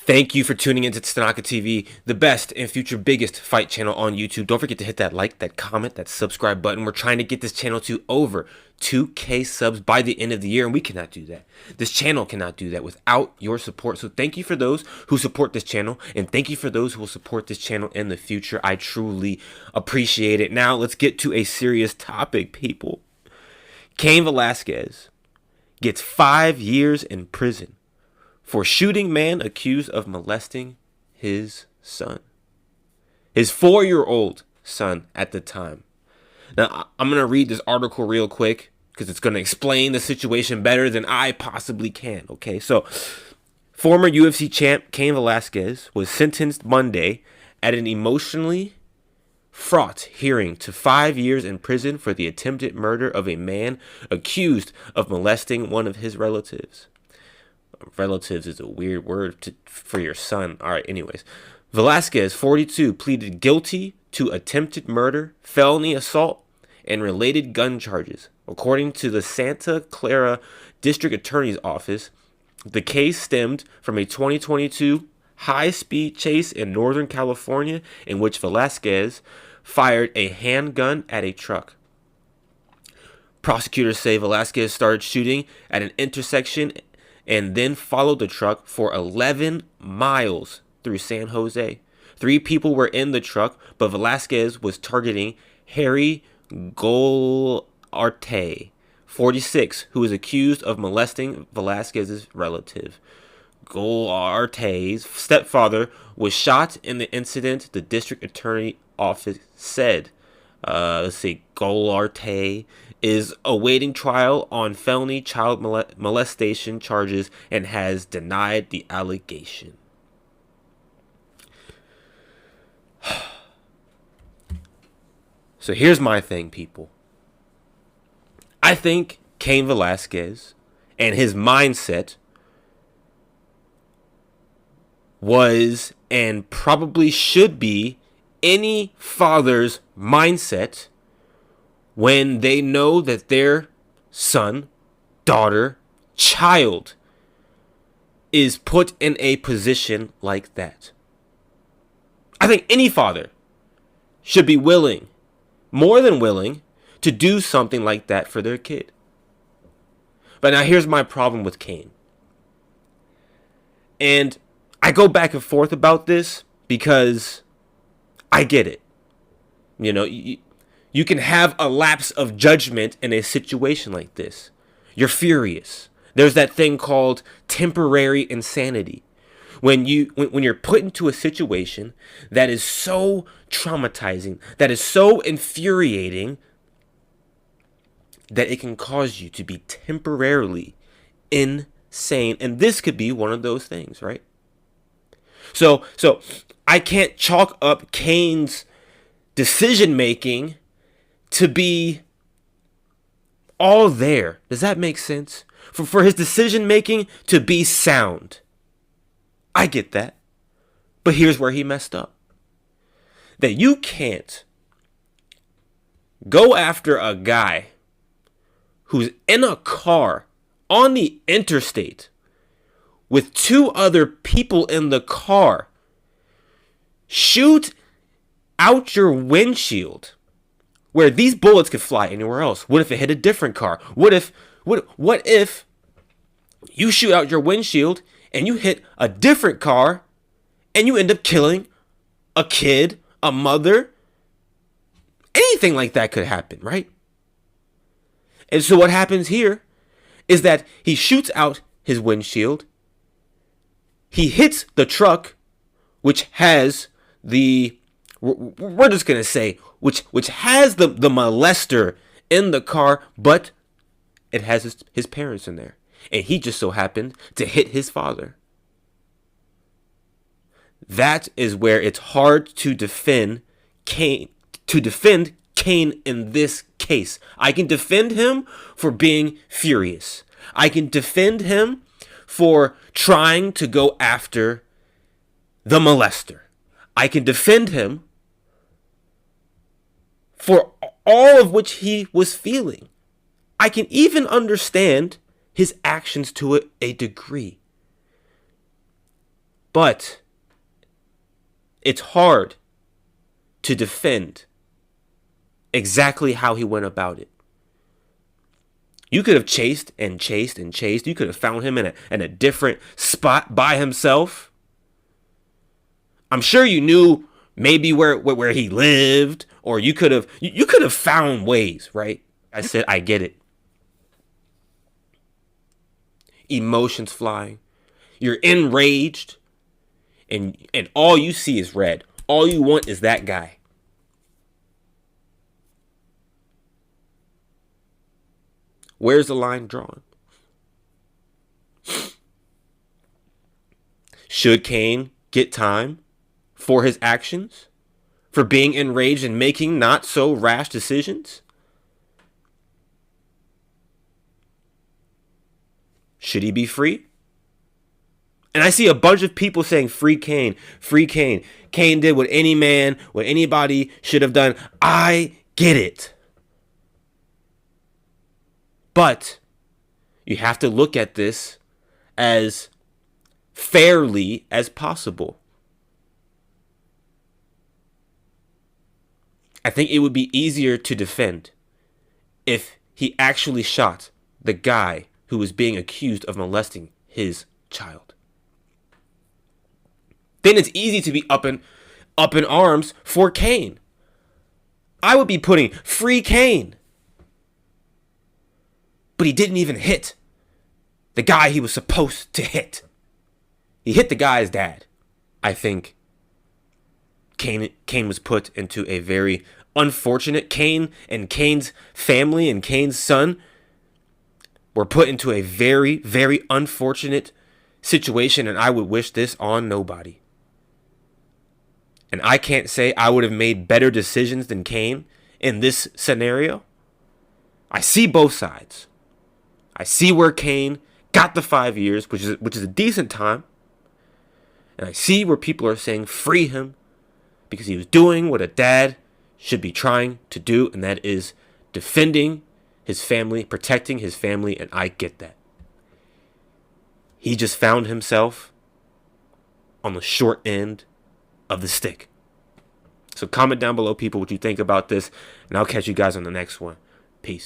Thank you for tuning into Tanaka TV, the best and future biggest fight channel on YouTube. Don't forget to hit that like, that comment, that subscribe button. We're trying to get this channel to over 2K subs by the end of the year, and we cannot do that. This channel cannot do that without your support. So thank you for those who support this channel, and thank you for those who will support this channel in the future. I truly appreciate it. Now, let's get to a serious topic, people. Cain Velasquez gets 5 years in prison for shooting man accused of molesting his son. His 4-year-old son at the time. Now, I'm going to read this article real quick because it's going to explain the situation better than I possibly can. Okay, so former UFC champ Cain Velasquez was sentenced Monday at an emotionally fraught hearing to 5 years in prison for the attempted murder of a man accused of molesting one of his relatives. Relatives is a weird word for your son. All right, anyways. Velasquez, 42, pleaded guilty to attempted murder, felony assault, and related gun charges. According to the Santa Clara District Attorney's Office, the case stemmed from a 2022 high-speed chase in Northern California in which Velasquez fired a handgun at a truck. Prosecutors say Velasquez started shooting at an intersection and then followed the truck for 11 miles through San Jose. 3 people were in the truck, but Velasquez was targeting Harry Golarte, 46, who is accused of molesting Velasquez's relative. Golarte's stepfather was shot in the incident, the district attorney office said. Golarte is awaiting trial on felony child molestation charges and has denied the allegation. So here's my thing, people. I think Cain Velasquez and his mindset was and probably should be any father's mindset when they know that their son, daughter, child is put in a position like that. I think any father should be willing, more than willing, to do something like that for their kid. But now here's my problem with Cain. And I go back and forth about this because I get it. You know, you can have a lapse of judgment in a situation like this. You're furious. There's that thing called temporary insanity. When you're put into a situation that is so traumatizing, that is so infuriating, that it can cause you to be temporarily insane. And this could be one of those things, right? So I can't chalk up Cain's decision making to be all there. Does that make sense? For his decision making to be sound. I get that. But here's where he messed up. That you can't go after a guy who's in a car on the interstate with 2 other people in the car, shoot out your windshield where these bullets could fly anywhere else. What if it hit a different car? What if you shoot out your windshield and you hit a different car and you end up killing a kid, a mother? Anything like that could happen, right? And so what happens here is that he shoots out his windshield. He hits the truck, which has we're just going to say, which has the molester in the car, but it has his parents in there. And he just so happened to hit his father. That is where it's hard to defend Cain in this case. I can defend him for being furious. I can defend him for trying to go after the molester. I can defend him for all of which he was feeling. I can even understand his actions to a degree. But it's hard to defend exactly how he went about it. You could have chased and chased and chased. You could have found him in a different spot by himself. I'm sure you knew maybe where he lived, or you could have found ways, right? I said, I get it. Emotions flying. You're enraged, and all you see is red. All you want is that guy. Where's the line drawn? Should Cain get time for his actions? For being enraged and making not so rash decisions? Should he be free? And I see a bunch of people saying, free Cain, free Cain. Cain did what any man, what anybody should have done. I get it. But you have to look at this as fairly as possible. I think it would be easier to defend if he actually shot the guy who was being accused of molesting his child. Then it's easy to be up in arms for Cain. I would be putting free Cain. But he didn't even hit the guy he was supposed to hit. He hit the guy's dad. I think Cain was put into a very unfortunate, Cain and Cain's family and Cain's son were put into a very, very unfortunate situation, and I would wish this on nobody. And I can't say I would have made better decisions than Cain in this scenario. I see both sides. I see where Cain got the 5 years, which is a decent time. And I see where people are saying free him because he was doing what a dad should be trying to do, and that is defending his family, protecting his family, and I get that. He just found himself on the short end of the stick. So comment down below, people, what you think about this, and I'll catch you guys on the next one. Peace.